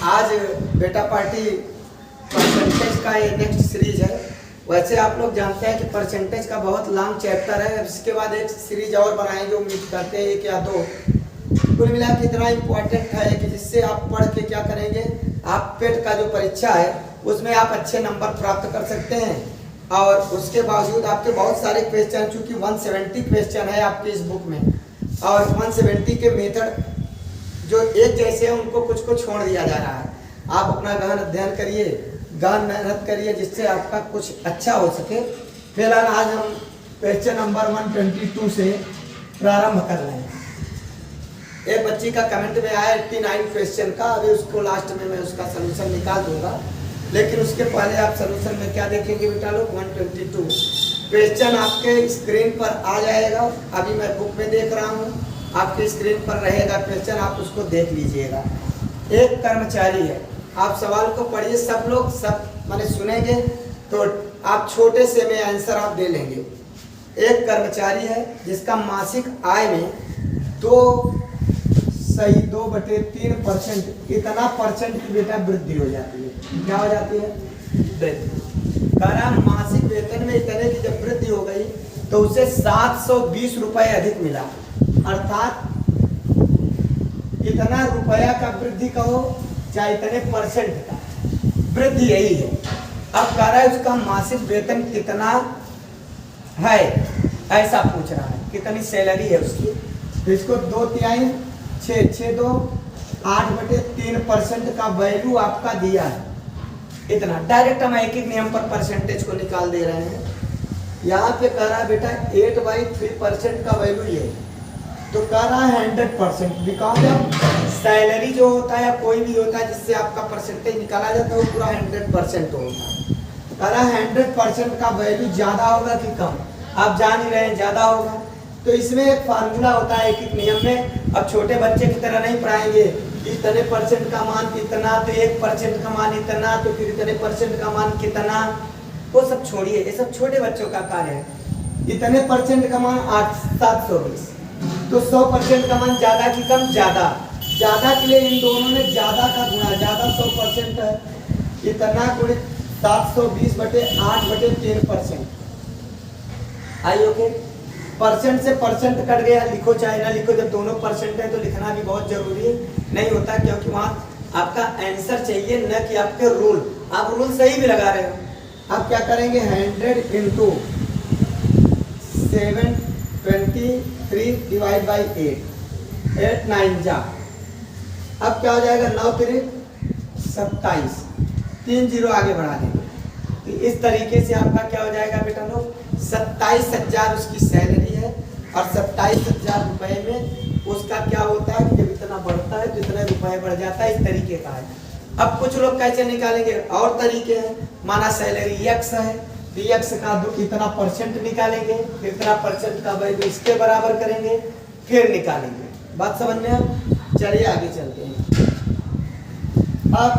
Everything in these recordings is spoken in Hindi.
आज बेटा पार्टी परसेंटेज का ये नेक्स्ट सीरीज है। वैसे आप लोग जानते हैं कि परसेंटेज का बहुत लॉन्ग चैप्टर है। इसके बाद एक सीरीज और बनाएंगे, उम्मीद करते हैं एक या दो। कुल मिला के इतना इम्पोर्टेंट है कि जिससे आप पढ़ के क्या करेंगे, आप पेट का जो परीक्षा है उसमें आप अच्छे नंबर प्राप्त कर सकते हैं। और उसके बावजूद आपके बहुत सारे क्वेश्चन, चूंकि 170 क्वेश्चन है आपके इस बुक में, और 170 के मेथड जो एक जैसे हैं उनको कुछ को छोड़ दिया जा रहा है। आप अपना गहन अध्ययन करिए, गहन मेहनत करिए, जिससे आपका कुछ अच्छा हो सके। फिलहाल आज हम क्वेश्चन नंबर 122 से प्रारंभ कर रहे हैं। एक बच्ची का कमेंट में आया 89 क्वेश्चन का, अभी उसको लास्ट में मैं उसका सलूशन निकाल दूंगा, लेकिन उसके पहले आप सलूशन में क्या देखेंगे बेटा लोग। 122 क्वेश्चन आपके स्क्रीन पर आ जाएगा। अभी मैं बुक में देख रहा हूँ, आपके स्क्रीन पर रहेगा क्वेश्चन, आप उसको देख लीजिएगा। एक कर्मचारी है, आप सवाल को पढ़िए, सब लोग सब माने सुनेंगे तो आप छोटे से में आंसर आप दे लेंगे। एक कर्मचारी है जिसका मासिक आय में 2.3% इतना परसेंट की बेटा वृद्धि हो जाती है। क्या हो जाती है? वृद्धि। कारण मासिक वेतन में इतने की जब वृद्धि हो गई तो उसे 720 रुपए अधिक मिला, अर्थात इतना रुपया का वृद्धि कहो चाहे इतने परसेंट का वृद्धि, यही है। अब कह रहा है उसका मासिक वेतन कितना है, ऐसा पूछ रहा है, कितनी सैलरी है उसकी। तो इसको 2/3 6 2 8/3% का वैल्यू आपका दिया है। इतना डायरेक्ट हम एक एक नियम पर परसेंटेज को निकाल दे रहे हैं। यहाँ पे कह रहा है बेटा 8/3% का वैल्यू ये, तो कह रहा है 100%। बिकॉज ऑफ सैलरी जो होता है या कोई भी होता है जिससे आपका परसेंटेज निकाला जाता है वो पूरा 100% होता है। कह रहा है 100% का वैल्यू ज्यादा होगा कि कम, आप जान ही रहे हैं ज्यादा होगा। तो इसमें एक फार्मूला होता है एक एक नियम में। अब छोटे बच्चे की तरह नहीं पढ़ाएंगे, इतने परसेंट का मान कितना, तो 1% का मान इतना, तो फिर इतने परसेंट का मान कितना, वो सब छोड़िए, ये सब छोटे बच्चों का कार्य है। इतने परसेंट का मान 720, तो 100% का मान ज्यादा की कम, ज्यादा। ज्यादा के लिए इन दोनों में ज्यादा का गुणा, ज्यादा 100% है, इतना गुणित 720/8/3%। आई ओके। परसेंट से परसेंट कट गया, लिखो चाहे ना लिखो, जब दोनों परसेंट है तो लिखना भी बहुत जरूरी नहीं होता, क्योंकि वहाँ आपका आंसर चाहिए न कि आपके रूल। आप रूल सही भी लगा रहे हो। आप क्या करेंगे, 100 × 723 / 8 8 9 जा। अब क्या हो जाएगा, 9 3 27, 3 0 आगे बढ़ा देंगे। तो इस तरीके से आपका क्या हो जाएगा बेटा लोग, 27,000 उसकी सैलरी है, और 27,000 रुपए में उसका क्या होता है कि जब इतना बढ़ता है तो इतने रुपए बढ़ जाता है। इस तरीके का है। अब कुछ लोग कैसे निकालेंगे, और तरीके हैं। माना सैलरी x है, तो x का इतना परसेंट निकालेंगे, फिर इतना परसेंट का वैल्यू इसके बराबर करेंगे, फिर निकालेंगे। बात समझ में? अब चलिए आगे चलते हैं। अब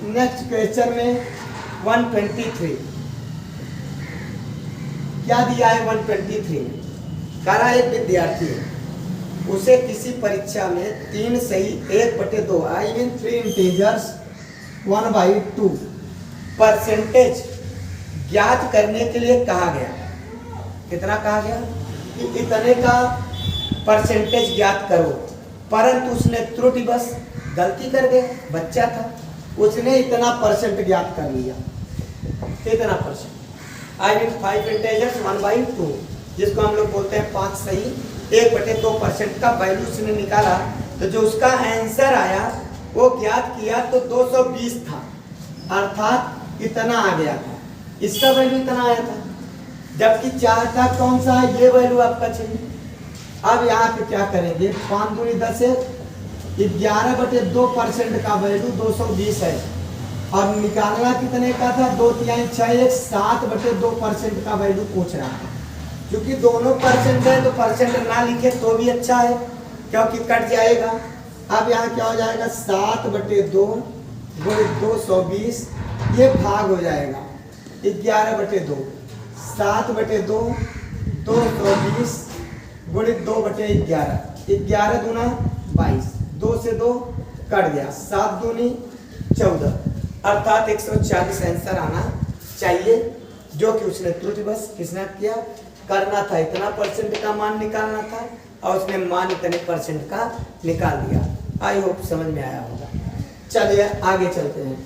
नेक्स्ट क्वेश्चन में 123 क्या दिया है। 123 कह रहा है एक विद्यार्थी है, उसे किसी परीक्षा में 3 सही 1/2 आई मीन 3 इंटीजर्स 1/2 परसेंटेज ज्ञात करने के लिए कहा गया। कितना कहा गया कि इतने का परसेंटेज ज्ञात करो, परंतु उसने त्रुटिवश गलती कर गया, बच्चा था, उसने इतना परसेंट ज्ञात कर लिया। कितना परसेंट? आई मीन 5 इंटीजर्स 1/2, जिसको हम लोग बोलते हैं 5 सही 1/2% का वैल्यू उसने निकाला। तो जो उसका आंसर आया वो ज्ञात किया तो 220 था, अर्थात इतना आ गया था। इसका वैल्यू इतना आया था, जबकि 4 था, कौन सा है ये वैल्यू आपका चाहिए। अब यहाँ पे क्या करेंगे, 5 दूनी 10 है, 11/2% का वैल्यू 220 है, और निकालना कितने का था, 2/3 6 7/2% का वैल्यू पूछ रहा है। क्योंकि दोनों परसेंट है तो परसेंट ना लिखे तो भी अच्छा है, क्योंकि कट जाएगा। अब यहाँ क्या हो जाएगा, 7/2 × 220, ये भाग हो जाएगा 11/2, 7/2 220 × 2/11, 11 दूना 22, 2 से 2 कट गया, 7 दूनी 14, अर्थात 140 आंसर आना चाहिए, जो कि उसने त्रुटिवश किसने किया, करना था, इतना परसेंट का मान निकालना था और उसने मान इतने परसेंट का निकाल दिया। आई होप समझ में आया होगा। चलिए आगे चलते हैं।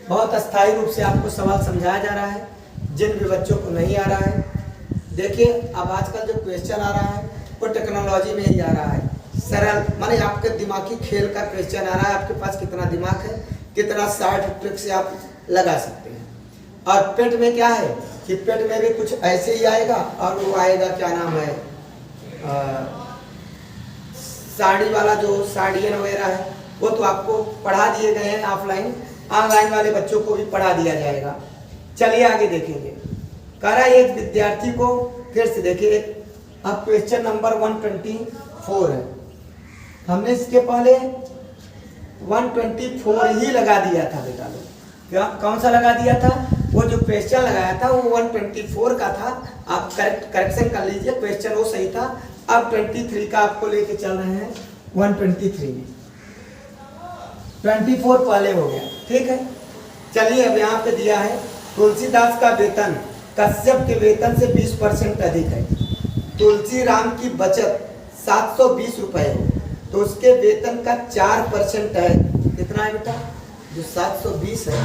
बहुत अस्थायी रूप से आपको सवाल समझाया जा रहा है, जिन भी बच्चों को नहीं आ रहा है। देखिए अब आजकल जो क्वेश्चन आ रहा है वो टेक्नोलॉजी में ही आ रहा है, सरल, माने आपके दिमागी खेल का क्वेश्चन आ रहा है। आपके पास कितना दिमाग है, कितना शार्ट ट्रिक से आप लगा सकते हैं। और पेट में क्या है कि पेट में भी कुछ ऐसे ही आएगा, और वो आएगा क्या नाम है, साड़ी वाला, जो साड़ियन वगैरह है वो तो आपको पढ़ा दिए गए हैं ऑफलाइन, ऑनलाइन वाले बच्चों को भी पढ़ा दिया जाएगा। चलिए आगे देखेंगे। कह रहा है एक विद्यार्थी को, फिर से देखिए, अब क्वेश्चन नंबर 124 है। हमने इसके पहले 124 ही लगा दिया था बेटा लोग। क्या कौन सा लगा दिया था, वो जो क्वेश्चन लगाया था वो 124 का था। आप करेक्शन कर लीजिए, क्वेश्चन वो सही था। अब 23 का आपको लेके चल रहे हैं 123 में। 24 पहले हो गया, ठीक है। चलिए अब यहाँ पे दिया है तुलसीदास का वेतन कश्यप के वेतन से 20% अधिक है। तुलसी राम की बचत 720 रुपए हो तो उसके वेतन का 4% है। कितना है बेटा, जो 720 है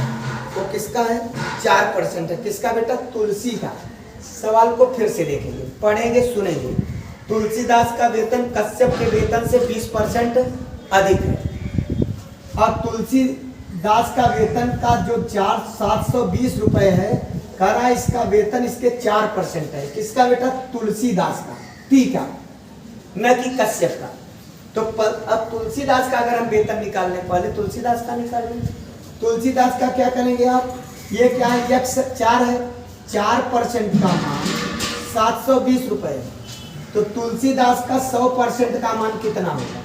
वो किसका है, 4% है। किसका बेटा, तुलसी का। सवाल को फिर से देखेंगे, पढ़ेंगे, सुनेंगे। तुलसीदास का वेतन कश्यप के वेतन से 20% अधिक है, और तुलसीदास का वेतन का जो 720 रुपए है, कह रहा है इसका वेतन इसके 4% है। किसका बेटा, तुलसीदास का, ठीक है, न कि कश्यप का। तो अब तुलसीदास का अगर हम वेतन निकालने, पहले तुलसीदास का निकाल लेंगे। तुलसीदास का क्या करेंगे आप, ये क्या है, यक्ष 4 है, 4% का मान 720 रुपए। तो तुलसीदास का 100% का मान कितना होगा,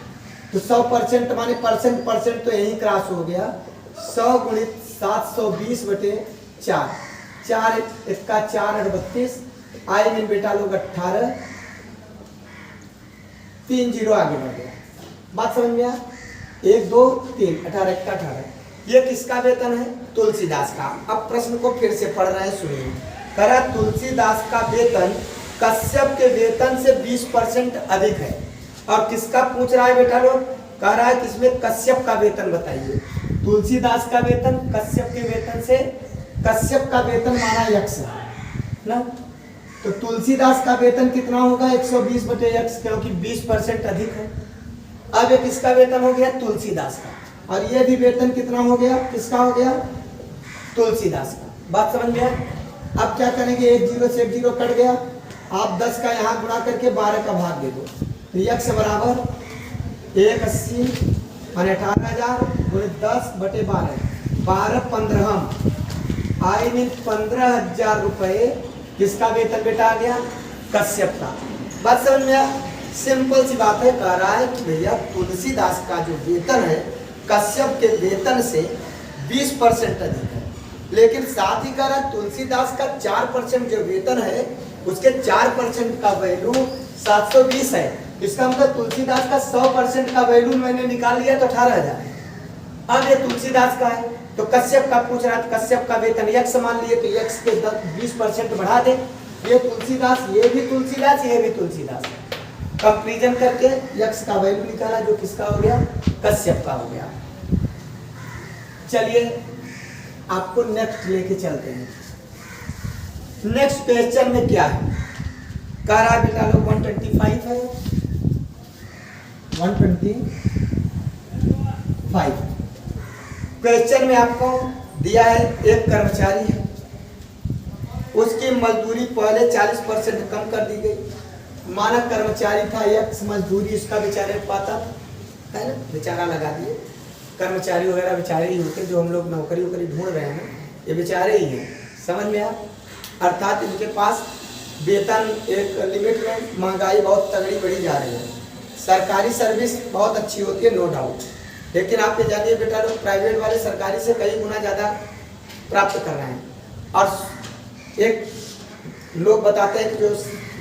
तो 100% माने परसेंट तो यही क्रॉस हो गया। 100 गुणित 720 बटे 4, 4 इसका 4 38, आई मीन बेटा लोग 18, 3 0 आगे बढ़ गया। बात समझ में आया, 1 2 3 18 का 18। ये किसका वेतन है, तुलसीदास का। अब प्रश्न को फिर से पढ़ रहे हैं, सुनिए। कह रहा तुलसीदास का वेतन कश्यप के वेतन से 20% अधिक है। और किसका पूछ रहा है बेटा लोग, कह रहा है कि इसमें कश्यप का वेतन बताइए। तुलसीदास का वेतन कश्यप के वेतन से, कश्यप का वेतन माना यक्ष ना, तो तुलसीदास का वेतन कितना होगा, 120 बटे यक्ष, क्योंकि 20% अधिक है। अब ये किसका वेतन हो गया, तुलसीदास का। और ये भी वेतन कितना हो गया, किसका हो गया, तुलसीदास का। बात समझ में आया। अब क्या करेंगे, 1 0 से 1 0 कट गया। आप 10 का यहाँ गुणा करके 12 का भाग दे दो, तो यक्ष बराबर 180 माने 18,000 गुणित 10 बटे 12, 12 15 आई मीन 15,000 रुपए किसका वेतन बेटा आ गया, कश्यप का। बात समझ में आया, सिंपल सी बात है। कह रहा है कि भैया तुलसीदास का जो वेतन है कश्यप के वेतन से 20% अधिक है, लेकिन साथ ही कह रहा है तुलसीदास का 4% जो वेतन है उसके 4% का वैल्यू 720 है। इसका मतलब तुलसीदास का 100% का वैल्यू मैंने निकाल लिया तो 18,000। अब ये तुलसीदास का है तो कश्यप का पूछ रहा है, कश्यप का वेतन यक्ष मान लिए तो यक्ष के 20% बढ़ा दे। ये तुलसीदास, ये भी तुलसीदास, ये भी तुलसीदास। कंपैरिजन करके यक्ष का वैल्यू निकाला जो किसका हो गया, कश्यप का हो गया। चलिए आपको नेक्स्ट लेके चलते हैं। नेक्स्ट क्वेश्चन में क्या है, कह रहा है बेटा लोग 125 है, 125। क्वेश्चन में आपको दिया है एक कर्मचारी है, उसकी मजदूरी पहले 40% कम कर दी गई। मानक कर्मचारी था, यक्ष मजदूरी उसका बेचारे पाता है ना, बेचारा लगा दिए। कर्मचारी वगैरह बेचारे ही होते, जो हम लोग नौकरी वोकरी ढूंढ रहे हैं ये बेचारे ही हैं, समझ में आया। अर्थात इनके पास वेतन एक लिमिट में, महंगाई बहुत तगड़ी बढ़ी जा रही है। सरकारी सर्विस बहुत अच्छी होती है नो डाउट, लेकिन आप ये जानिए बेटा लोग प्राइवेट वाले सरकारी से कई गुना ज़्यादा प्राप्त कर रहे हैं। और एक लोग बताते हैं कि जो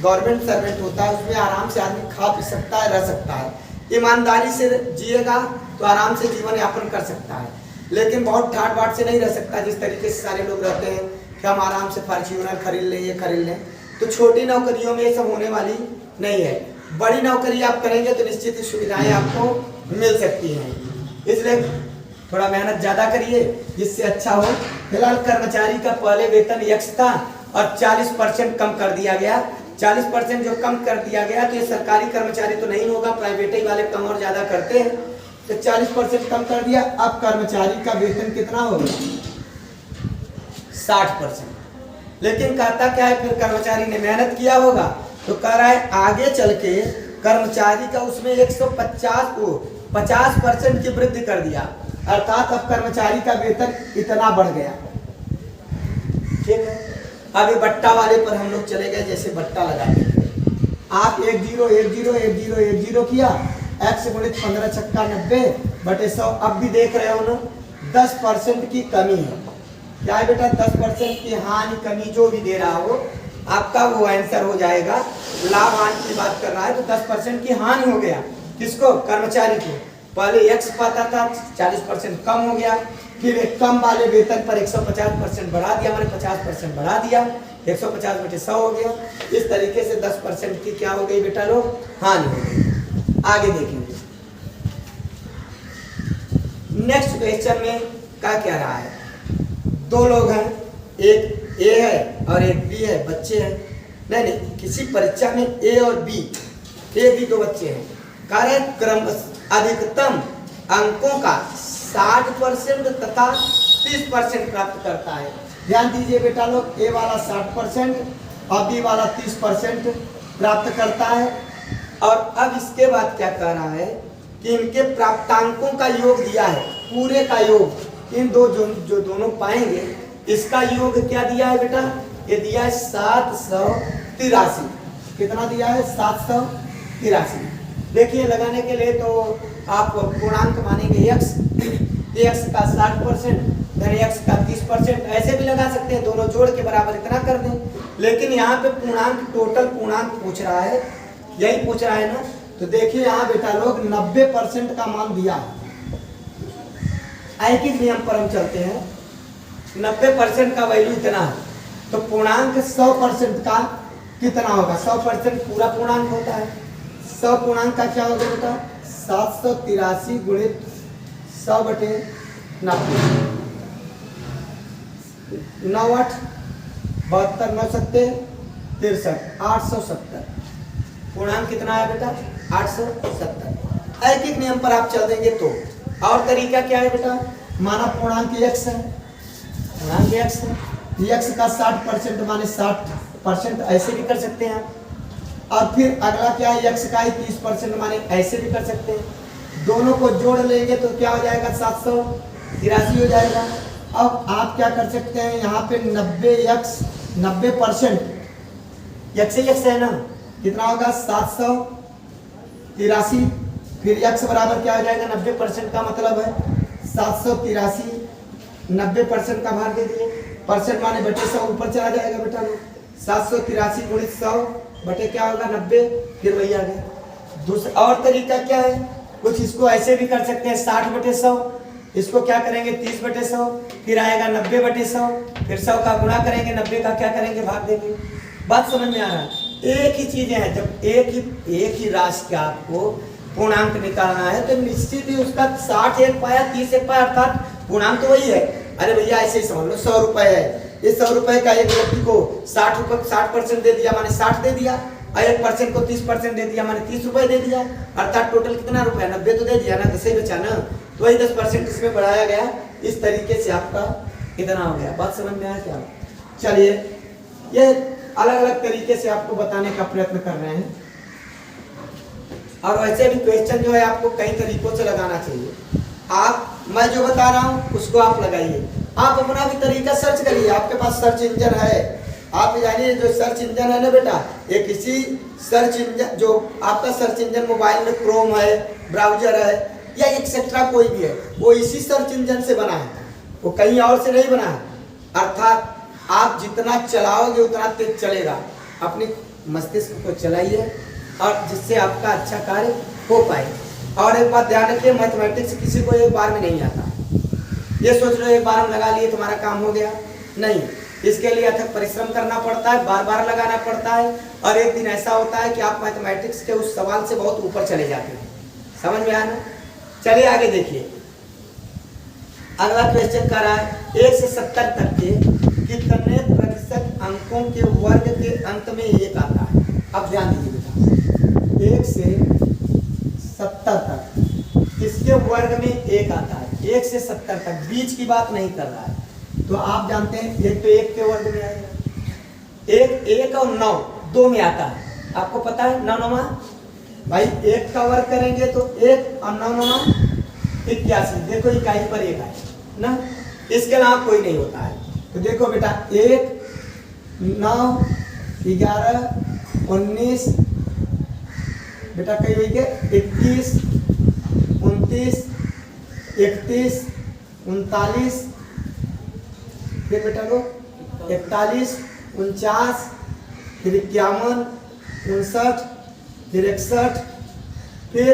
गवर्नमेंट सर्वेंट होता है उसमें आराम से आदमी खा पी सकता है, रह सकता है, ईमानदारी से जिएगा तो आराम से जीवन यापन कर सकता है, लेकिन बहुत ठाट बाट से नहीं रह सकता जिस तरीके से सारे लोग रहते हैं कि हम आराम से फॉर्च्यूनर खरीद लें, ये खरीद लें। तो छोटी नौकरियों में ये सब होने वाली नहीं है। बड़ी नौकरी आप करेंगे तो निश्चित ही सुविधाएं आपको मिल सकती हैं, इसलिए थोड़ा मेहनत ज़्यादा करिए जिससे अच्छा हो। फिलहाल कर्मचारी का पहले वेतन यक्ष था और 40% कम कर दिया गया। 40% जो कम कर दिया गया तो ये सरकारी कर्मचारी तो नहीं होगा, प्राइवेट ही वाले कम और ज़्यादा करते हैं, तो 40% कम कर दिया। अब कर्मचारी का वेतन कितना होगा? 60%। लेकिन कहता क्या है, फिर कर्मचारी ने मेहनत किया होगा तो कह रहा है आगे चल के कर्मचारी का उसमें 50% की वृद्धि कर दिया, अर्थात अब कर्मचारी का वेतन इतना बढ़ गया। ठीक है, अब ये बट्टा वाले पर हम लोग चले गए, जैसे बट्टा लगाते आप 10 किया, x गुणित 15 छक्का 90 बटे 100। अब भी देख रहे हो ना 10% की कमी है। क्या है बेटा? 10% की हानि कमी जो भी दे रहा हो आपका वो आंसर हो जाएगा। लाभ हानि की बात कर रहा है तो 10% की हानि हो गया। किसको? कर्मचारी को। पहले x पाता था 40% कम हो गया, फिर एक कम वाले वेतन पर 150% बढ़ा दिया, मैंने 50% बढ़ा दिया, 150 बटे 100 हो गया। इस तरीके से 10% की क्या हो गई बेटा लोग? हानि हो गई। आगे देखेंगे नेक्स्ट क्वेश्चन में क्या कह रहा है। दो लोग हैं, एक ए है और एक बी है, बच्चे हैं। नहीं, किसी परीक्षा में ए और बी, ए बी दो बच्चे हैं। कार्यक्रम अधिकतम अंकों का 60% तथा 30% प्राप्त करता है। ध्यान दीजिए बेटा लोग, ए वाला 60% और बी वाला 30% प्राप्त करता है। और अब इसके बाद क्या कह रहा है कि इनके प्राप्तांकों का योग दिया है, पूरे का योग इन दो जो दोनों पाएंगे इसका योग क्या दिया है बेटा? ये दिया है 783। कितना दिया है? 783। देखिए लगाने के लिए तो आप पूर्णांक मानेंगे x का 60% धन x का 30%, ऐसे भी लगा सकते हैं, दोनों जोड़ के बराबर इतना कर दें। लेकिन यहाँ पे पूर्णांक, टोटल पूर्णांक पूछ रहा है, यही पूछ रहा है ना। तो देखिए यहाँ बेटा लोग 90% का मान दिया है। ऐकिक नियम पर हम चलते हैं, 90% का वैल्यू इतना है तो पूर्णांक 100% का कितना होगा? 100% पूरा पूर्णांक होता है। 100 पूर्णांक का क्या होगा बेटा? 783 गुणित 100 बटे 90। 9 8 72 9 7 63 870। पूर्णांक कितना है बेटा? 870। ऐकिक नियम पर आप चल देंगे तो और तरीका क्या है बेटा? माना पूर्णांक x है, पूर्णांक x है, x का 60% माने 60%, ऐसे भी कर सकते हैं। और फिर अगला क्या है? x का ही 30% माने ऐसे भी कर सकते हैं। दोनों को जोड़ लेंगे तो क्या हो जाएगा? 783 हो जाएगा। अब आप क्या कर सकते हैं, यहाँ पे 90% x से x है ना, कितना होगा? 783। फिर x बराबर क्या हो जाएगा? 90% का मतलब है 783, 90% का भाग दे दिए, परसेंट माने बटे 100 ऊपर चला जाएगा बेटा लोग। 783 गुणित 100 बटे क्या होगा? 90, फिर वही आ गया। दूसरा और तरीका क्या है? कुछ इसको ऐसे भी कर सकते हैं, 60 बटे 100, इसको क्या करेंगे? 30 बटे 100, फिर आएगा 90 बटे 100, फिर 100 का गुणा करेंगे, 90 का क्या करेंगे? भाग देंगे। बात समझ में आ रहा है? एक ही चीजें हैं, जब एक ही राशि का आपको पूर्णांक निकालना है तो निश्चित ही उसका 60 एक पाया 30 एक पाया, अर्थात पूर्णांक तो वही है। अरे भैया ऐसे ही समझ लो, 100 रुपए है, इस 100 रुपए का एक व्यक्ति को 60% दे दिया माने 60 दे दिया, और 1% को 30% दे दिया माने 30 रुपए दे दिया, अर्थात टोटल कितना रुपया? 90 तो दे दिया ना, 10 बचा ना, तो वही 10% इसमें बढ़ाया गया। इस तरीके से आपका इतना हो गया। बात समझ में आया क्या? चलिए, ये अलग अलग तरीके से आपको बताने का प्रयत्न कर रहे हैं। और वैसे भी क्वेश्चन जो है आपको कई तरीकों से लगाना चाहिए। मैं जो बता रहा हूँ उसको आप लगाइए, आप अपना भी तरीका सर्च करिए। आपके पास सर्च इंजन है, आप जानिए जो सर्च इंजन है ना बेटा, ये किसी सर्च इंजन, जो आपका सर्च इंजन मोबाइल में क्रोम है, ब्राउजर है या एक्सेट्रा कोई भी है, वो इसी सर्च इंजन से बना है, वो कहीं और से नहीं बना है। अर्थात आप जितना चलाओगे उतना तेज चलेगा। अपने मस्तिष्क को चलाइए और जिससे आपका अच्छा कार्य हो पाए। और एक बात ध्यान रखिए, मैथमेटिक्स किसी को एक बार में नहीं आता। ये सोच लो एक बार हम लगा लिए तुम्हारा काम हो गया, नहीं। इसके लिए अथक परिश्रम करना पड़ता है, बार बार लगाना पड़ता है, और एक दिन ऐसा होता है कि आप मैथमेटिक्स के उस सवाल से बहुत ऊपर चले जाते हैं। समझ में आया ना? चलिए आगे देखिए, अगला क्वेश्चन कर रहा है 1 से 70 तक के कितने प्रतिशत अंकों के वर्ग के अंत में 1 आता है। अब ध्यान दीजिए बेटा, 1 से 70 तक इसके वर्ग में 1 आता है। 1 से 70 तक, बीच की बात नहीं कर रहा है। तो आप जानते हैं एक तो 1 के वर्ग में आएगा, 1 और 9 2 में आता है। आपको पता है 9 9 भाई 1 का वर्ग करेंगे तो 1 और 9 9 81। देखो इकाई पर 1 आए ना, इसके अलावा कोई नहीं होता है। तो देखो बेटा 1 9 11 19 बेटा कई हुई के 21 29 31 39 फिर बेटा लो 41 49 फिर 51 59 फिर 61 फिर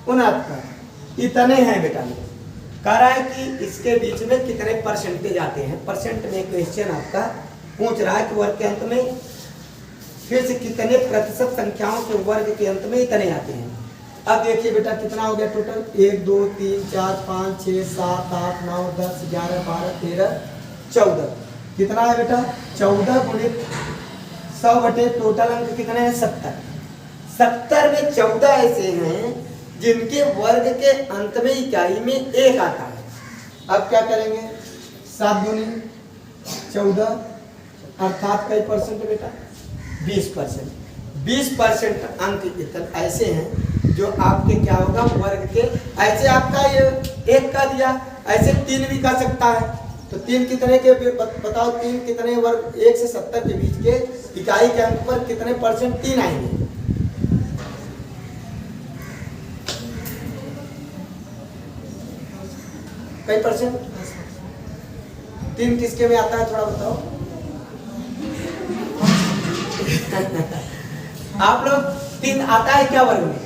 69। इतने हैं बेटा। कह रहा है कि इसके बीच में कितने परसेंटेज आते हैं। परसेंट में क्वेश्चन आपका पूछ रहा है कि वर्ग के अंत में फिर से कितने प्रतिशत संख्याओं के वर्ग के अंत में इतने आते हैं। अब देखिए बेटा कितना हो गया टोटल, 1 2 3 4 5 6 7 8 9 10 11 12 13 14। कितना है बेटा 14 गुणित 100 बटे टोटल अंक कितने हैं 70। 70 में 14 ऐसे हैं जिनके वर्ग के अंत में इकाई में 1 आता है। अब क्या करेंगे, 7 दूनी 14 अर्थात कई परसेंट बेटा 20%। 20% अंक इतने ऐसे हैं जो आपके क्या होगा वर्ग के। ऐसे आपका ये 1 का दिया, ऐसे 3 भी कर सकता है। तो 3 कितने के बताओ, 3 कितने वर्ग 1 से 70 के बीच के इकाई के अंक पर कितने परसेंट 3 आएंगे। कई परसेंट 3 किसके में आता है थोड़ा बताओ। आप लोग 3 आता है क्या वर्ग में,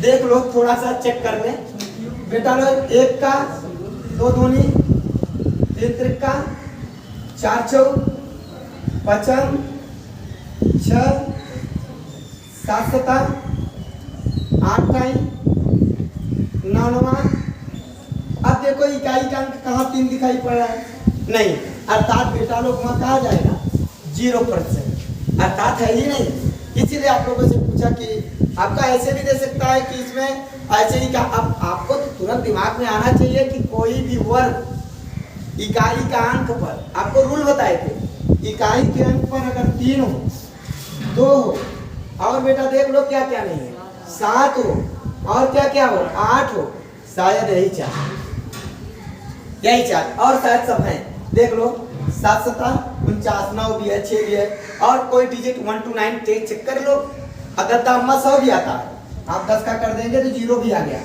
देख लो थोड़ा सा चेक कर ले बेटा। लोग 1 का 2 दूनी 3 त्रिका 4 चौक 55 6 7 7 8 टाइम 9 9। अब देखो इकाई का अंक कहाँ 3 दिखाई पड़ रहा है, नहीं। अर्थात बेटा लोग वहां कहा जाएगा 0%, अर्थात है ही नहीं। इसीलिए आप लोगों से पूछा कि आपका ऐसे भी दे सकता है कि इसमें ऐसे ही का। अब आपको तो तुरंत दिमाग में आना चाहिए कि कोई भी वर्ग इकाई का अंक पर, आपको रूल बताए थे, इकाई के अंक पर अगर 3 हो 2 हो और बेटा देख लो क्या क्या नहीं है 7 हो और क्या क्या हो 8 हो, शायद यही 4 और शायद सब है। देख लो 7 7 49 9 भी है 6 भी है और कोई डिजिट 1 to 9 चेक कर लो। अगर दामा 100 भी आता है, आप 10 का कर देंगे तो 0 भी आ गया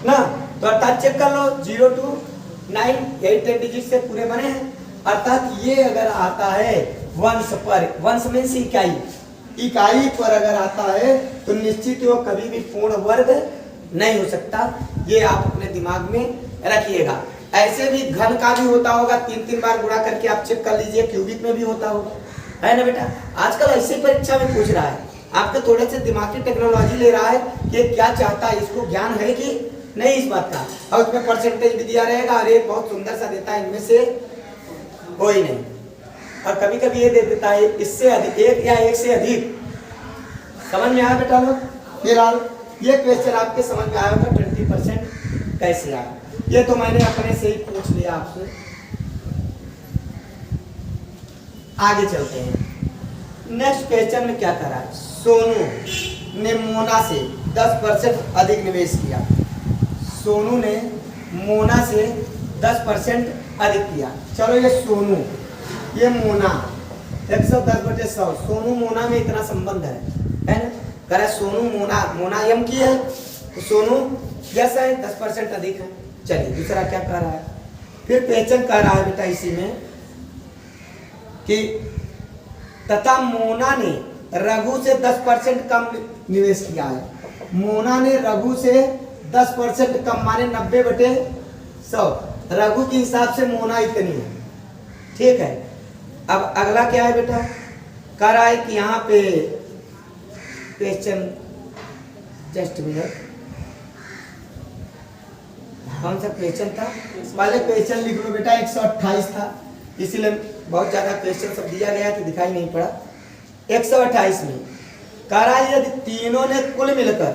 ना, तो अर्थात चेक कर लो 0 to 9 यही 10 डिजिट से पूरे बने हैं। अर्थात ये अगर आता है वंश पर, वंश मीन्स इकाई पर अगर आता है तो निश्चित वो कभी भी पूर्ण वर्ग नहीं हो सकता। ये आप अपने दिमाग में रखिएगा। ऐसे भी घन का भी होता होगा, 3 बार गुणा करके आप चेक कर लीजिए, क्यूबिक में भी होता होगा, है ना बेटा। आजकल ऐसी परीक्षा में पूछ रहा है, आपके थोड़े से दिमागी टेक्नोलॉजी ले रहा है कि क्या चाहता है, इसको ज्ञान है कि नहीं इस बात का, और उसमें परसेंटेज भी दिया रहेगा और एक बहुत सुंदर सा देता है, इनमें से कोई नहीं। और कभी कभी ये दे देता है इससे अधिक, 1 या 1 से अधिक। समझ में आया बेटा लोग। फिलहाल ये क्वेश्चन आपके समझ में आया होगा 20% कैसे आया, ये तो मैंने अपने से ही पूछ लिया आपसे। आगे चलते हैं। नेक्स्ट क्वेश्चन में क्या करा है, सोनू ने मोना से 10% अधिक निवेश किया। सोनू ने मोना से 10% अधिक किया। चलो ये सोनू, ये मोना, 110/100। सोनू मोना में इतना संबंध है ना। कह रहा है सोनू मोना, मोना यम की है तो सोनू यस है, 10% अधिक है। चलिए दूसरा क्या कह रहा है, फिर क्वेश्चन कह रहा है बेटा इसी में कि तथा मोना ने रघु से 10% कम निवेश किया है। मोना ने रघु से 10% कम, माने 90/100। रघु के हिसाब से मोना इतनी है, ठीक है। अब अगला क्या है बेटा, कह रहा है कि यहाँ पे क्वेश्चन, जस्ट मिनट, कौन सा क्वेश्चन था, पहले क्वेश्चन लिख लो बेटा। 128 था, इसीलिए बहुत ज्यादा क्वेश्चन सब दिया गया तो दिखाई नहीं पड़ा। 128 में कह रहा है यदि तीनों ने कुल मिलकर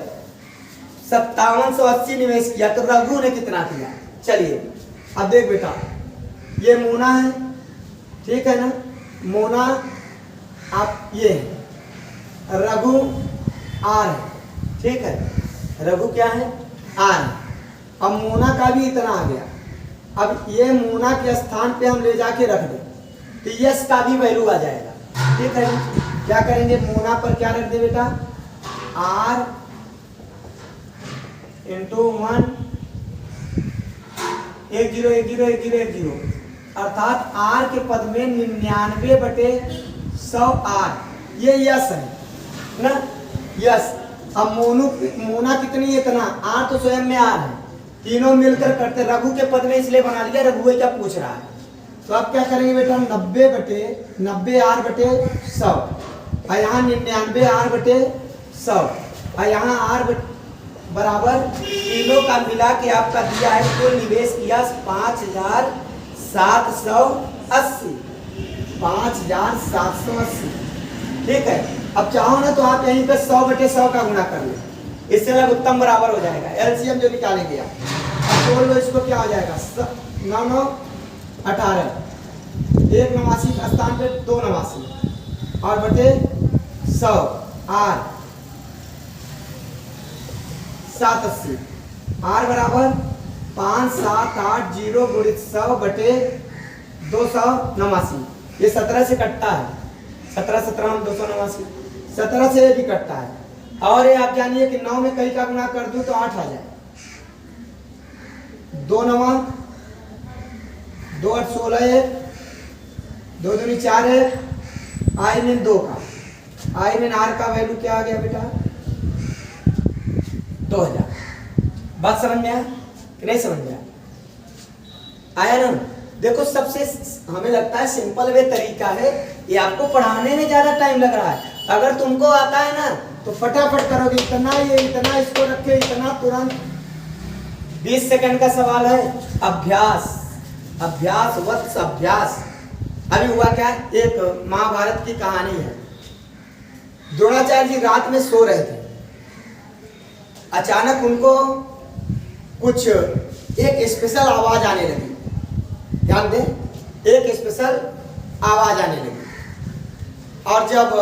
5780 निवेश किया तो रघु ने कितना किया। चलिए अब देख बेटा, ये मोना है, ठीक है ना, मोना आप ये है, रघु आर है, ठीक है, रघु क्या है, आर है। अब मोना का भी इतना आ गया। अब ये मोना के स्थान पे हम ले जाके रख दें तो यस का भी वैल्यू आ जाएगा, ठीक है। क्या करेंगे, मोना पर क्या रख दे बेटा, आर इंटू 1 10 अर्थात आर के पद में 99/100 आर, ये यस है ना, यस। अब मोना कितनी है, इतना, आर तो स्वयं में आर है, तीनों मिलकर करते, रघु के पद में इसलिए बना लिया, रघु क्या पूछ रहा है। तो अब क्या करेंगे बेटा, 90 R/100 और यहाँ 99 R/100 और यहाँ R बराबर तीनों का मिला के आपका दिया है, कुल निवेश किया 5780, 5780, ठीक है। अब चाहो ना तो आप यहीं पे 100/100 का गुणा कर लो, इससे लघुत्तम बराबर हो जाएगा। एलसीएम जो निकालेंगे आप, तोड़ लो इसको, क्या हो जाएगा, 9 9 18, 1 89 का स्थान पे 2 89 और बटे 100 आर 780, आर बराबर 5780 गुणित 100/289। ये 17 से कटता है, 17 17 289, 17 से ये भी कटता है। और ये आप जानिए कि 9 में कई का गुणा कर दूं तो 8 आ जाए, 2 9 2 8 16 है, 2 दूनी 4 है, आई में 2 का, आई में आर का वैल्यू क्या आ गया बेटा, 2000। बात समझ में आया कि नहीं समझ में आया ना। देखो सबसे हमें लगता है सिंपल वे तरीका है, ये आपको पढ़ाने में ज्यादा टाइम लग रहा है। अगर तुमको आता है ना तो फटाफट करोगे, इतना ये इतना इसको रखे, इतना तुरंत। 20 सेकंड का सवाल है, अभ्यास, अभ्यास वत्स अभ्यास। अभी हुआ क्या, एक महाभारत की कहानी है। द्रोणाचार्य जी रात में सो रहे थे, अचानक उनको कुछ एक स्पेशल आवाज आने लगी, ध्यान दें, एक स्पेशल आवाज आने लगी। और जब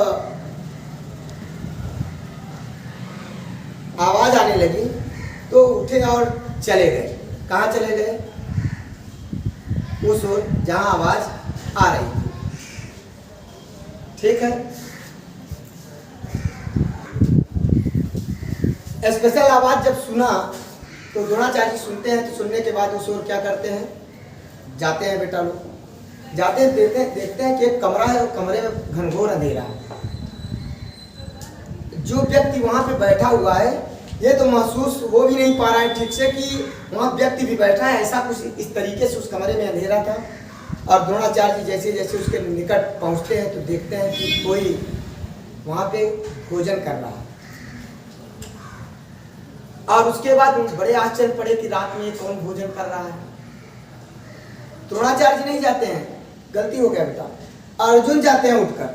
आवाज आने लगी तो उठे और चले गए। कहाँ चले गए, उस ओर जहां आवाज आ रही थी, ठीक है। स्पेशल आवाज जब सुना तो द्रोणाचार्य जी सुनते हैं, तो सुनने के बाद उस ओर क्या करते हैं, जाते हैं बेटा लोग, जाते हैं, देखते हैं कि एक कमरा है, और कमरे में घनघोर अंधेरा है। जो व्यक्ति वहां पे बैठा हुआ है ये तो महसूस हो भी नहीं पा रहा है ठीक से कि वहां व्यक्ति भी बैठा है, ऐसा कुछ इस तरीके से उस कमरे में अंधेरा था। और द्रोणाचार्य जी जैसे जैसे उसके निकट पहुंचते हैं तो देखते हैं कि कोई वहां पे भोजन कर रहा है। और उसके बाद बड़े आश्चर्य पड़े कि रात में कौन भोजन कर रहा है। द्रोणाचार्य जी नहीं जाते हैं, गलती हो गया बेटा, अर्जुन जाते हैं उठकर।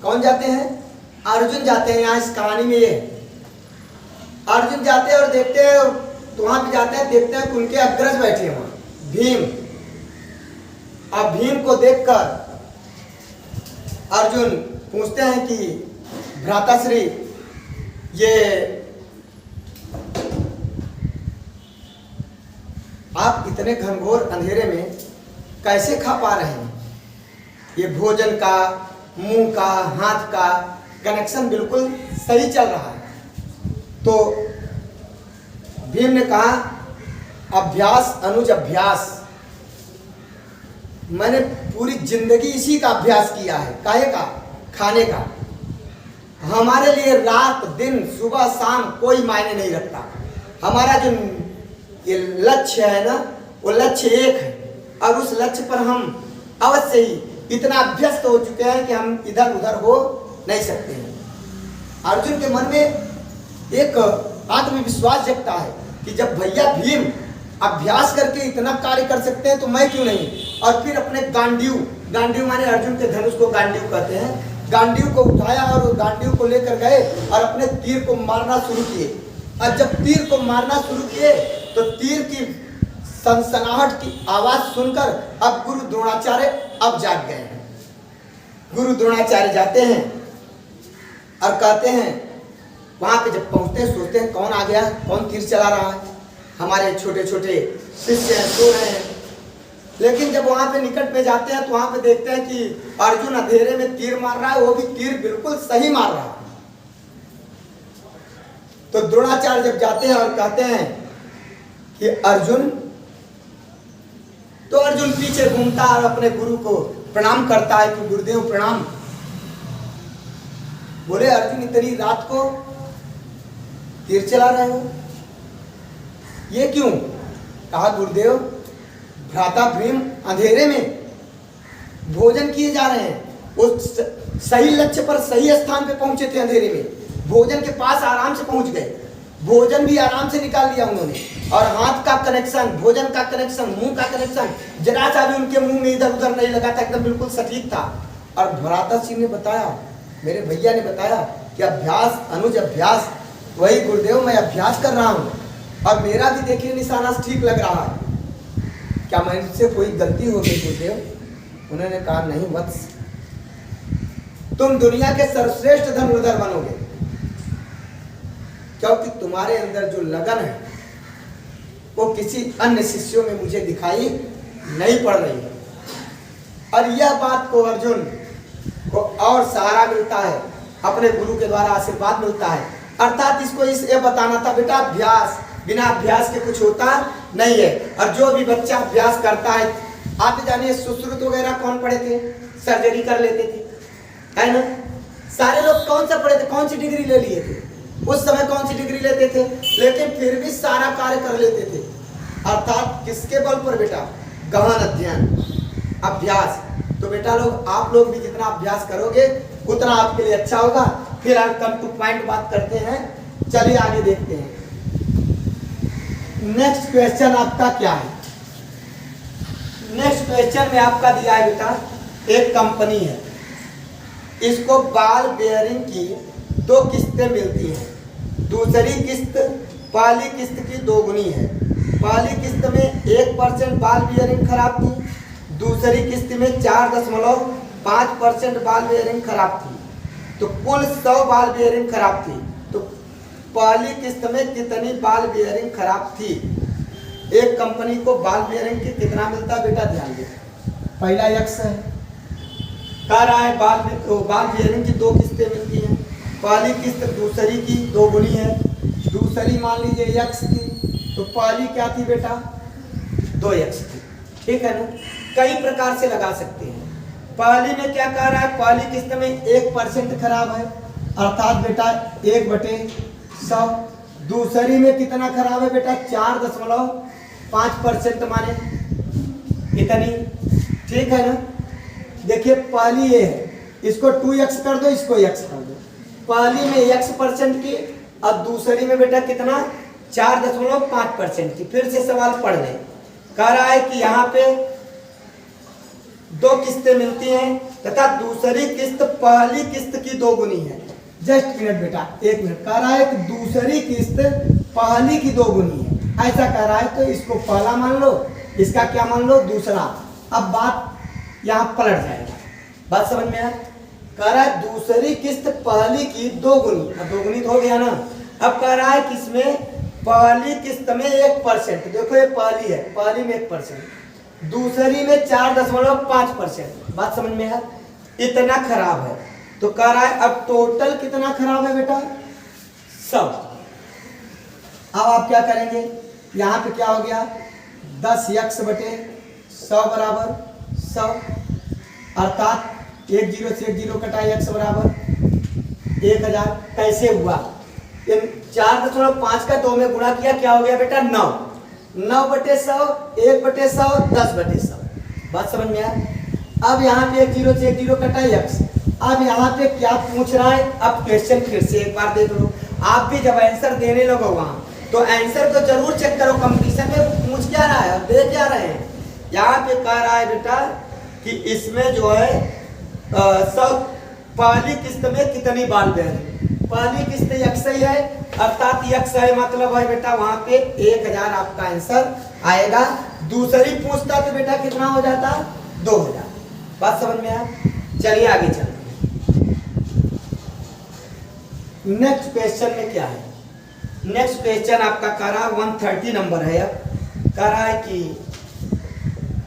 कौन जाते हैं, अर्जुन जाते हैं। यहाँ इस कहानी में ये अर्जुन जाते हैं और देखते हैं, तो वहां पे जाते हैं, देखते हैं कि उनके अग्रज बैठे हैं वहां, भीम। अब भीम को देखकर अर्जुन पूछते हैं कि भ्राताश्री, ये आप इतने घनघोर अंधेरे में कैसे खा पा रहे हैं? ये भोजन का, मुंह का, हाथ का कनेक्शन बिल्कुल सही चल रहा है। तो भीम ने कहा, अभ्यास अनुज अभ्यास, मैंने पूरी जिंदगी इसी का अभ्यास किया है। काहे का? खाने का। हमारे लिए रात दिन सुबह शाम कोई मायने नहीं रखता। हमारा जो ये लक्ष्य है ना, वो लक्ष्य एक है, और उस लक्ष्य पर हम अवश्य ही इतना अभ्यस्त हो चुके हैं कि हम इधर उधर हो नहीं सकते हैं। अर्जुन के मन में एक आत्मविश्वास जगता है कि जब भैया भीम अभ्यास करके इतना कार्य कर सकते हैं तो मैं क्यों नहीं। और फिर अपने गांडीव, गांडीव माने अर्जुन के धनुष को गांडीव कहते हैं, गांडीव को उठाया और गांडीव को लेकर गए और अपने तीर को मारना शुरू किए। और जब तीर को मारना शुरू किए तो तीर की सनसनाहट की आवाज सुनकर अब गुरु द्रोणाचार्य अब जाग गए हैं। गुरु द्रोणाचार्य जाते हैं और कहते हैं, वहां पे जब पहुंचते हैं सोचते हैं कौन आ गया, कौन तीर चला रहा है, हमारे छोटे छोटे शिष्य हैं, सो रहे हैं। लेकिन जब वहां पे निकट में जाते हैं तो वहां पे देखते हैं कि अर्जुन अंधेरे में तीर मार रहा है, वो भी तीर बिल्कुल सही मार रहा है। तो द्रोणाचार्य जब जाते हैं और कहते हैं कि अर्जुन, तो अर्जुन पीछे घूमता और अपने गुरु को प्रणाम करता है कि गुरुदेव प्रणाम। बोले अर्जुन इतनी रात को तीर चला रहे हो, ये क्यों? कहा गुरुदेव भ्राता भीम अंधेरे में भोजन किए जा रहे हैं, वो सही लक्ष्य पर सही स्थान पे पहुंचे थे, अंधेरे में भोजन के पास आराम से पहुंच गए, भोजन भी आराम से निकाल लिया उन्होंने, और हाथ का कनेक्शन, भोजन का कनेक्शन, मुंह का कनेक्शन जरा सा भी उनके मुंह में इधर उधर नहीं लगा था, एकदम बिल्कुल सटीक था। और भ्राता सिंह ने बताया, मेरे भैया ने बताया कि अभ्यास अनुज अभ्यास, वही गुरुदेव मैं अभ्यास कर रहा हूँ और मेरा भी देखिए निशाना ठीक लग रहा है, क्या मुझसे कोई गलती हो गई गुरुदेव? उन्होंने कहा नहीं वत्स, तुम दुनिया के सर्वश्रेष्ठ धनुर्धर बनोगे, क्योंकि तुम्हारे अंदर जो लगन है वो किसी अन्य शिष्यों में मुझे दिखाई नहीं पड़ रही है। और यह बात को अर्जुन को और सहारा मिलता है, अपने गुरु के द्वारा आशीर्वाद मिलता है। अर्थात इसको ये बताना था बेटा अभ्यास, बिना अभ्यास के कुछ होता नहीं है। और जो भी बच्चा अभ्यास करता है, आप जानिए सुश्रुत वगैरह कौन पढ़े थे, सर्जरी कर लेते थे, है ना? सारे लोग कौन सा पढ़े थे, कौन सी डिग्री ले लिए थे उस समय, कौन सी डिग्री लेते थे, लेकिन फिर भी सारा कार्य कर लेते थे। अर्थात किसके बल पर बेटा? गहन अध्ययन, अभ्यास। तो बेटा लोग, आप लोग भी जितना अभ्यास करोगे उतना आपके लिए अच्छा होगा। फिर आप कम टू पॉइंट बात करते हैं, चलिए आगे देखते हैं। नेक्स्ट क्वेश्चन आपका क्या है? नेक्स्ट क्वेश्चन में आपका दिया है बेटा, एक कंपनी है, इसको बाल बेयरिंग की 2 किस्तें मिलती हैं, दूसरी किस्त पहली किस्त की 2 गुनी है। पहली किस्त में 1% बाल बेयरिंग खराब थी, दूसरी किस्त में 4.5% बाल बेयरिंग खराब थी, तो कुल 100 बाल बेयरिंग खराब थी। तो पहली किस्त में कितनी बाल बेयरिंग खराब थी? एक कंपनी को बाल बेयरिंग की कितना मिलता है बेटा? ध्यान दे, पहला यक्स है, कह रहा है बाल बेयरिंग की 2 किस्तें मिलती हैं, पहली किस्त दूसरी की 2 गुनी है, दूसरी मान लीजिए यक्स की, तो पहली क्या थी बेटा? 2 यक्स थी, ठीक है ना? कई प्रकार से लगा सकते हैं। पहली में क्या कह रहा है? पहली किस्त में 1% खराब है, अर्थात बेटा 1/100। दूसरी में कितना खराब है बेटा? 4.5% माने इतनी, ठीक है ना? देखिए पहली ये है, इसको 2x कर दो, इसको x कर दो। पहली में x% की और दूसरी में बेटा कितना? 4.5% की। फिर से सवाल पढ़ लें, कह रहा है कि यहाँ पे 2 किस्तें मिलती हैं तथा दूसरी किस्त पहली किस्त की 2 गुनी है। जस्ट मिनट बेटा, 1 मिनट। कह रहा है कि दूसरी किस्त पहली की 2 गुनी है, ऐसा कह रहा है, तो इसको पहला मान लो, इसका क्या मान लो? दूसरा। अब बात यहाँ पलट जाएगा, बात समझ में आया? कह रहा है दूसरी किस्त पहली की 2 गुनी, अब 2 गुनी तो हो गया ना। अब कह रहा है कि इसमें पहली किस्त में 1%, देखो ये पहली है, पहली में 1%, दूसरी में 4.5%। बात समझ में है? इतना खराब है, तो कह रहा है अब टोटल कितना खराब है बेटा? 100। अब आप क्या करेंगे? यहाँ पे क्या हो गया? 10x/100 बराबर 100, अर्थात 1 0 से 1 0 कटा x बराबर 1000 कैसे हुआ? 4.5 का 2 में गुणा किया, क्या हो गया बेटा? 9। 9/100, 1/100, 10/100। बात समझ में आया? अब यहाँ पे 1 0 से 1 0 कटा x। अब यहाँ पे क्या पूछ रहा है? अब क्वेश्चन फिर से एक बार देख लो। आप भी जब आंसर देने लगो वहां तो आंसर तो जरूर चेक करो, कंपटीशन में पूछ क्या रहा है और दे क्या रहे हैं। यहाँ पे कह रहा है बेटा कि इसमें जो है सब पहली किस्त में कितनी बाल बेहरी? पहली किस्त x ही है, अर्थात x है, मतलब है बेटा वहां पे 1000 आपका आंसर आएगा। दूसरी पूछता तो बेटा कितना हो जाता? 2000। बात समझ में आया? चलिए आगे चलते हैं। नेक्स्ट क्वेश्चन में क्या है? नेक्स्ट क्वेश्चन आपका कह रहा 130 नंबर है। अब कह रहा है कि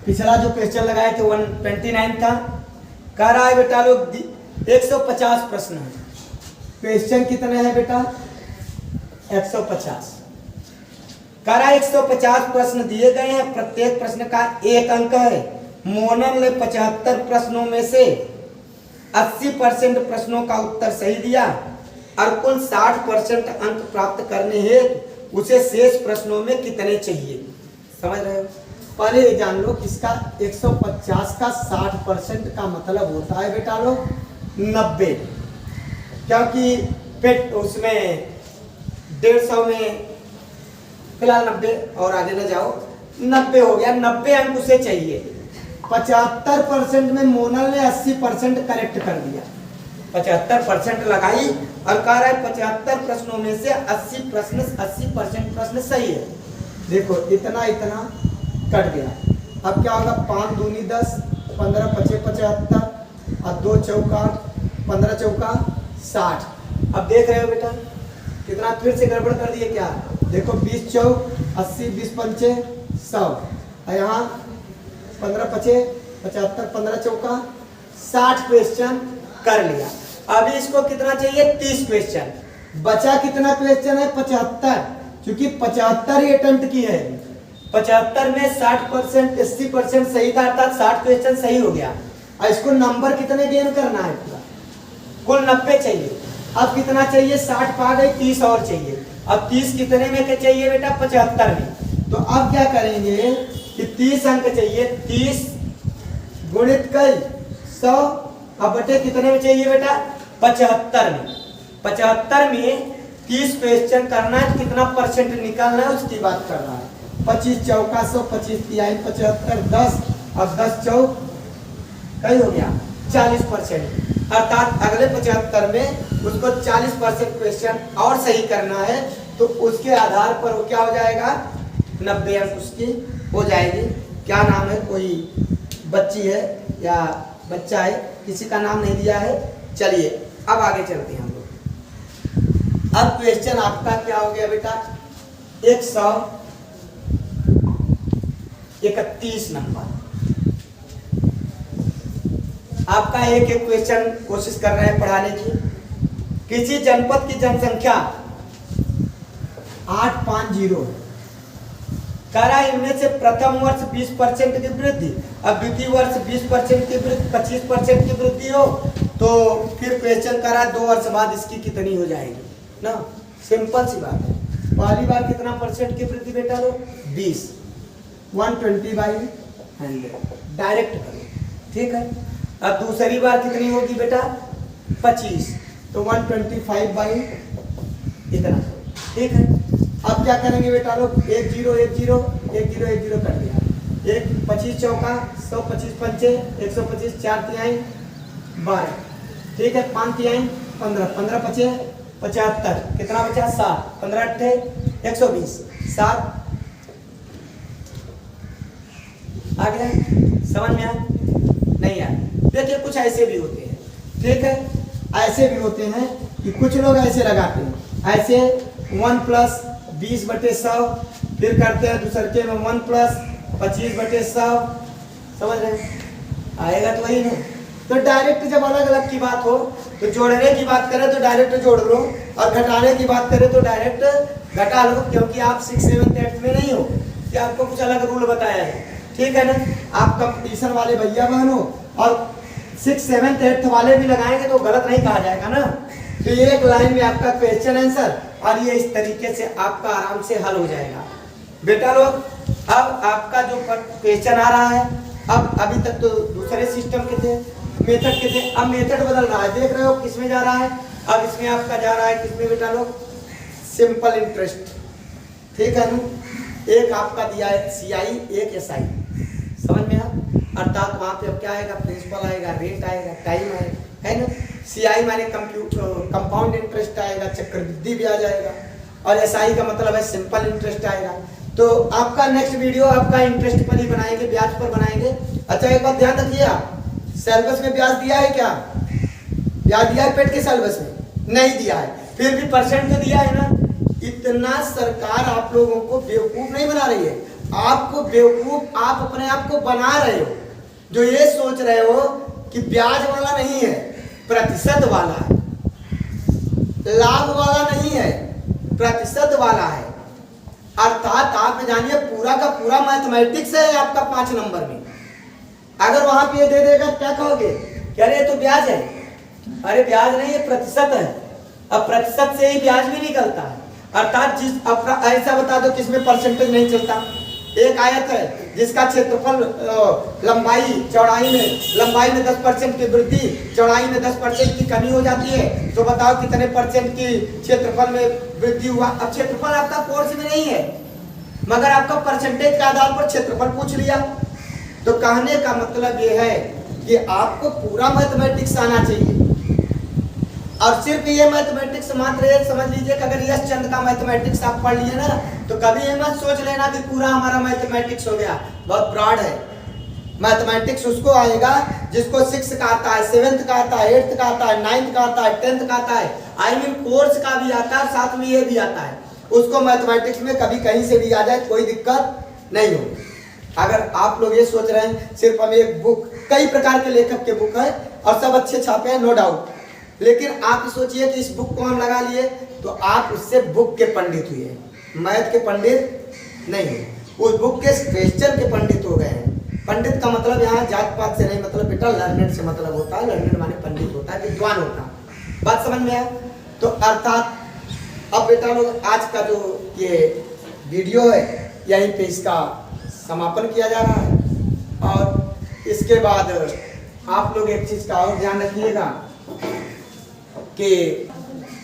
पिछला जो क्वेश्चन लगाए थे 129 था। कह रहा है बेटा लोग 150 प्रश्न है। क्वेश्चन कितने हैं बेटा? 150। कह रहा है 150 प्रश्न दिए गए हैं, प्रत्येक प्रश्न का 1 अंक है। मोनन ने 75 प्रश्नों में से 80% प्रश्नों का उत्तर सही दिया और कुल 60% अंक प्राप्त करने हेतु उसे शेष प्रश्नों में कितने चाहिए? समझ रहे हो? पहले ये जान लो किसका 150 का 60% का मतलब होता है बेटा लोग 90, क्योंकि पेट उसमें 150 में फिलहाल 90 और आगे न जाओ, 90 हो गया। 90 अंक उसे चाहिए। 75% में मोनल ने 80% करेक्ट कर दिया। 75% लगाई और कह रहा है 75 प्रश्नों में से 80% प्रश्न सही है। देखो इतना इतना कट गया। अब क्या होगा? 5 दूनी 10, 15 पचे 75 और 2 चौका 15 चौका 60। अब देख रहे हो बेटा कितना फिर से गड़बड़ कर दिए क्या? देखो 20 चौक 80, 20 पंचे 100 और यहाँ 15 पचे 75, 15 चौका 60 क्वेश्चन कर लिया। अभी इसको कितना चाहिए? 30 क्वेश्चन। बचा कितना क्वेश्चन है? 75, क्योंकि 75 ही अटेम्प्ट की है। 75 में 60% 80% सही था, अर्थात 60 क्वेश्चन सही हो गया। और इसको नंबर कितने गेन करना है? पूरा कुल 90 चाहिए। अब कितना चाहिए? 60 पा गई, 30 और चाहिए। अब 30 कितने में के चाहिए बेटा? 75 में। तो अब क्या करेंगे कि 30 अंक चाहिए। 30 गुणित कई 100 अब बटे कितने में चाहिए बेटा? 75 में। 75 में 30 क्वेश्चन करना है, कितना परसेंट निकालना है उसकी बात कर रहा है। 25 चौका 100, 25 तिहाई 75, 10 और 10 चौक कई हो गया 40%। अर्थात अगले 75 में उसको 40% क्वेश्चन और सही करना है, तो उसके आधार पर वो क्या हो जाएगा? 90 अंक उसकी हो जाएगी। क्या नाम है? कोई बच्ची है या बच्चा है, किसी का नाम नहीं दिया है। चलिए अब आगे चलते हैं हम लोग। अब क्वेश्चन आपका क्या हो गया बेटा? 131 नंबर। आपका एक एक क्वेश्चन कोशिश कर रहे हैं पढ़ाने की। किसी जनपद की जनसंख्या 850 है। कह रहा है इनमें से प्रथम वर्ष 20% की वृद्धि, अब द्वितीय वर्ष 20% की वृद्धि, 25% की वृद्धि हो तो फिर क्वेश्चन करा 2 वर्ष बाद इसकी कितनी हो जाएगी ना? सिंपल सी बात है। पहली बार कितना परसेंट की वृद्धि बेटा लो? 20। 120/100 डायरेक्ट करो, ठीक है। अब दूसरी बार कितनी होगी बेटा? 25, तो 125 इतना, ठीक है। अब क्या करेंगे बेटा लोग? 1 0 1 0 1 0 1 0 कर दिया। 1 25 चौका 100, 25 पंचे 125, 4 तिहाई 12, ठीक है। 5 तिहाई 15, 15 पचे 75, कितना बचा? 7, 15 अट्ठे 120, 7 आ गया। समझ में आया? नहीं आया? देखिए कुछ ऐसे भी होते हैं, ठीक है। ऐसे भी होते हैं कि कुछ लोग ऐसे लगाते हैं, ऐसे 1 + 20/100, फिर करते हैं दूसरे में 1 + 25/100। समझ रहे हैं? आएगा तो वही नहीं। तो डायरेक्ट जब अलग अलग की बात हो तो जोड़ने की बात करें तो डायरेक्ट जोड़ लो, और घटाने की बात करें तो डायरेक्ट घटा लो, क्योंकि आप 6, 7, 8 में नहीं हो कि आपको कुछ अलग रूल बताया है, ठीक है ना। आप कंपटीशन वाले भैया बहन हो और 6, 7, 8 वाले भी लगाएंगे तो गलत नहीं कहा जाएगा ना, तो ये एक लाइन में आपका क्वेश्चन आंसर, और ये इस तरीके से आपका आराम से हल हो जाएगा। बेटा लोग अब आपका जो क्वेश्चन आ रहा है, अब अभी तक तो दूसरे सिस्टम के थे, मेथड के थे, अब मेथड बदल रहा है। देख रहे हो किस में जा रहा है, अब इसमें आपका जा रहा है किसमें बेटा लोग, सिंपल इंटरेस्ट। ठीक है ना, एक आपका दिया है CI, एक SI, समझ में आ, अर्थात वहाँ पे अब क्या आएगा, प्रिंसिपल आएगा, रेट आएगा, टाइम आएगा, है ना। CI माने कंपाउंड इंटरेस्ट आएगा, चक्रवृद्धि ब्याज आएगा, और SI का मतलब है सिंपल इंटरेस्ट आएगा। तो आपका नेक्स्ट वीडियो आपका इंटरेस्ट पर ही बनाएंगे, ब्याज पर बनाएंगे। अच्छा एक बात ध्यान रखिए, आप सिलेबस में ब्याज दिया है क्या, ब्याज दिया है पेट के सिलेबस में, नहीं दिया है, फिर भी परसेंट तो दिया है ना। इतना सरकार आप लोगों को बेवकूफ नहीं बना रही है, आपको बेवकूफ आप अपने आप को बना रहे हो, जो ये सोच रहे हो कि ब्याज वाला नहीं है, प्रतिशत वाला है, लाभ वाला नहीं है, प्रतिशत वाला है। अर्थात आप जानिए पूरा का पूरा मैथमेटिक्स है आपका 5 नंबर में। अगर वहां पे ये दे देगा क्या कहोगे, कि अरे तो ब्याज है, अरे ब्याज नहीं है, प्रतिशत है। अब प्रतिशत से ही ब्याज भी निकलता है। अर्थात जिस ऐसा बता दो किसमें परसेंटेज नहीं चलता। एक आयत है जिसका क्षेत्रफल लंबाई चौड़ाई में 10% की वृद्धि, चौड़ाई में 10% की कमी हो जाती है, तो बताओ कितने परसेंट की क्षेत्रफल में वृद्धि हुआ। अब क्षेत्रफल आपका कोर्स में नहीं है, मगर आपका परसेंटेज के आधार पर क्षेत्रफल पूछ लिया। तो कहने का मतलब ये है कि आपको पूरा मैथमेटिक्स आना चाहिए, और सिर्फ ये मैथमेटिक्स मात्र ये समझ लीजिए कि अगर यश चंद का मैथमेटिक्स आप पढ़ लिए ना, तो कभी ये मत सोच लेना कि पूरा हमारा मैथमेटिक्स हो गया, बहुत ब्रॉड है। मैथमेटिक्स उसको आएगा जिसको 6 का आता है, 7th का आता है, 8th का आता है, 9th का आता है, 10th का आता है, आई मीन कोर्स का भी आता है, साथ में ये भी आता है। उसको मैथमेटिक्स में कभी कहीं से भी आ जाए कोई दिक्कत नहीं होगी। अगर आप लोग ये सोच रहे हैं सिर्फ हम एक बुक, कई प्रकार के लेखक के बुक है और सब अच्छे छापे हैं, नो डाउट, लेकिन आप सोचिए कि इस बुक को हम लगा लिए तो आप उससे बुक के पंडित हुए, मैथ के पंडित नहीं हुए, उस बुक के क्वेश्चन के पंडित हो गए हैं। पंडित का मतलब यहाँ जात पात से नहीं, मतलब बेटा लर्नेड से मतलब होता है, लर्नेड माने पंडित होता है, विद्वान होता है। बात समझ में आया? तो अर्थात अब बेटा लोग आज का जो ये वीडियो है यहीं पे इसका समापन किया जा रहा है, और इसके बाद आप लोग एक चीज का और ध्यान रखिएगा कि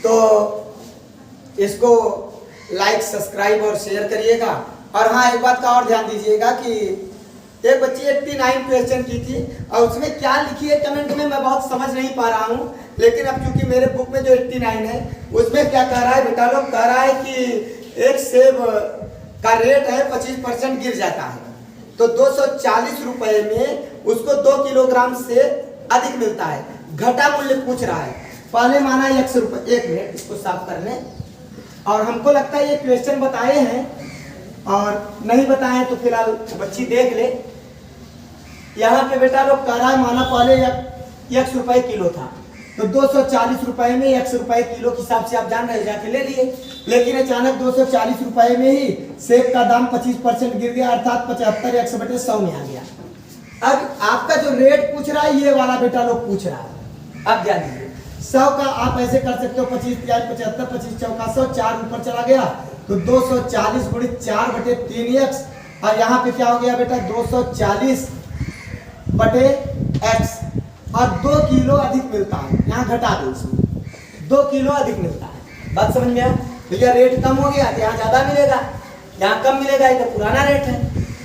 तो इसको लाइक सब्सक्राइब और शेयर करिएगा। और हाँ एक बात का और ध्यान दीजिएगा कि एक बच्ची 89 क्वेश्चन की थी और उसमें क्या लिखी है कमेंट में मैं बहुत समझ नहीं पा रहा हूँ, लेकिन अब चूंकि मेरे बुक में जो 89 है उसमें क्या कह रहा है बेटा लोग, कह रहा है कि एक सेब का रेट है 25% गिर जाता है, तो 240 रुपए में उसको 2 किलोग्राम से अधिक मिलता है, घटा मूल्य पूछ रहा है। पहले माना 100 रुपये, एक मिनट इसको साफ कर लें, और हमको लगता है ये क्वेश्चन बताए हैं और नहीं बताए तो फिलहाल बच्ची देख ले। यहाँ पे बेटा लोग कह रहा है माना पहले 100 रुपये किलो था, तो 240 रुपए में 100 रुपए किलो के हिसाब से आप जान रहे जाके ले लिए, लेकिन अचानक 240 रुपए में ही सेब का दाम 25% गिर गया, अर्थात 75 100/100 में आ गया। अब आपका जो रेट पूछ रहा है ये वाला बेटा लोग पूछ रहा है। अब ध्यान दीजिए, 100 का आप ऐसे कर सकते हो 25 3 75 25 चौका 100, 4 ऊपर चला गया तो 240 गुणित 4/3x, और यहाँ पे क्या हो गया बेटा 240/x, और 2 किलो अधिक मिलता है, यहाँ घटा दो इसमें 2 किलो अधिक मिलता है। बात समझ में आया? भैया रेट कम हो गया, यहाँ ज्यादा मिलेगा, यहाँ कम मिलेगा, ये तो पुराना रेट है।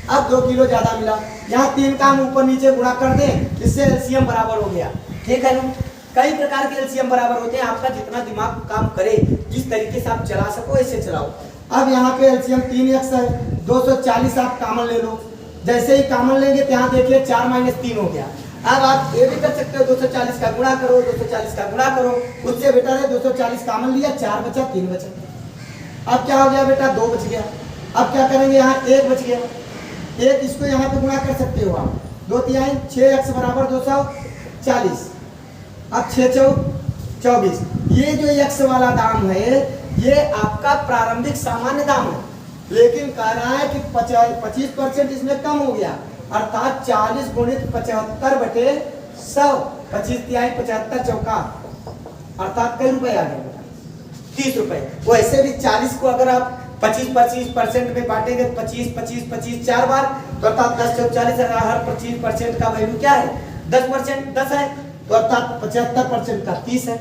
अब 2 किलो ज्यादा मिला, यहाँ 3 काम ऊपर नीचे गुणा कर दें, इससे एलसीएम बराबर हो गया। ठीक है ना, कई प्रकार के एलसीएम बराबर होते हैं, आपका जितना दिमाग काम करे, जिस तरीके से आप चला सको ऐसे चलाओ। अब यहाँ पे एलसीएम 3x है, 240 आप कॉमन ले लो, जैसे ही कॉमन लेंगे तो यहाँ देखिए 4 - 3 हो गया। अब आप ये भी कर सकते हो 240 का गुणा करो, 240 का गुणा करो, उससे बेटर है 240 कॉमन लिया, 4 बचा 3 बचा। अब क्या हो गया बेटा 2 बच गया। अब क्या करेंगे यहाँ 1 बच गया, 1 इसको यहाँ पे गुणा कर सकते हो आप, 2 3 6x बराबर 240, अब 6 चौक 24। ये जो x वाला दाम है ये आपका प्रारंभिक सामान्य दाम है, लेकिन कह रहा है कि 25% इसमें कम हो गया, अर्थात 40 गुणित 75/100, 25 तिहाई 75 चौका अर्थात कई रुपए आ गए बेटा, 30 रुपए। वैसे भी 40 को अगर आप 25% में बांटेंगे, 25 4 बार, तो अर्थात 10 चौक 40, हर 25% का वैल्यू क्या है 10%, 10 है, तो अर्थात 75% का 30 है।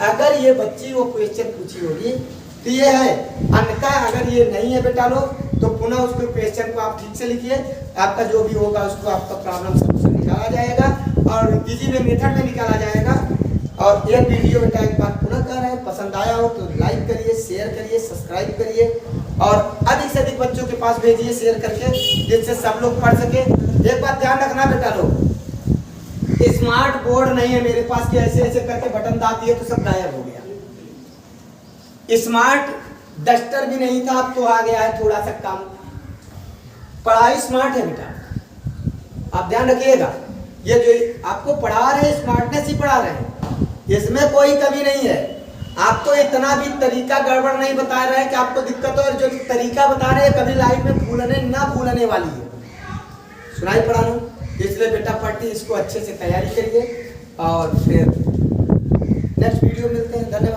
अगर ये बच्ची वो क्वेश्चन पूछी होगी तो ये है, अन्यथा अगर ये नहीं है बेटा लोग, तो पुनः उसको क्वेश्चन को आप ठीक से लिखिए, आपका जो भी होगा उसको आपका प्रॉब्लम सॉल्यूशन निकाला जाएगा और इजी में मेथड में निकाला जाएगा। और यह वीडियो बेटा एक बार पुनः कह रहे हैं, पसंद आया हो तो लाइक करिए, शेयर करिए, सब्सक्राइब करिए और अधिक से अधिक बच्चों के पास भेजिए शेयर करके, जिससे सब लोग पढ़ सके। एक बात ध्यान रखना बेटा लोग, स्मार्ट बोर्ड नहीं है मेरे पास कि ऐसे ऐसे करके बटन दाब दिए तो सब गायब हो गया। स्मार्ट डस्टर भी नहीं था, अब तो आ गया है थोड़ा सा काम। पढ़ाई स्मार्ट है बेटा, आप ध्यान रखिएगा। ये जो आपको पढ़ा रहे हैं स्मार्टनेस ही पढ़ा रहे हैं, इसमें कोई कमी नहीं है। आपको इतना भी तरीका गड़बड़ नहीं बता रहे हैं कि आपको दिक्कत हो, और जो तरीका बता रहे हैं कभी लाइफ में भूलने ना भूलने वाली है। सुनाई पड़ा ना, इसलिए बेटा पार्टी इसको अच्छे से तैयारी करिए और फिर नेक्स्ट वीडियो मिलते हैं। धन्यवाद।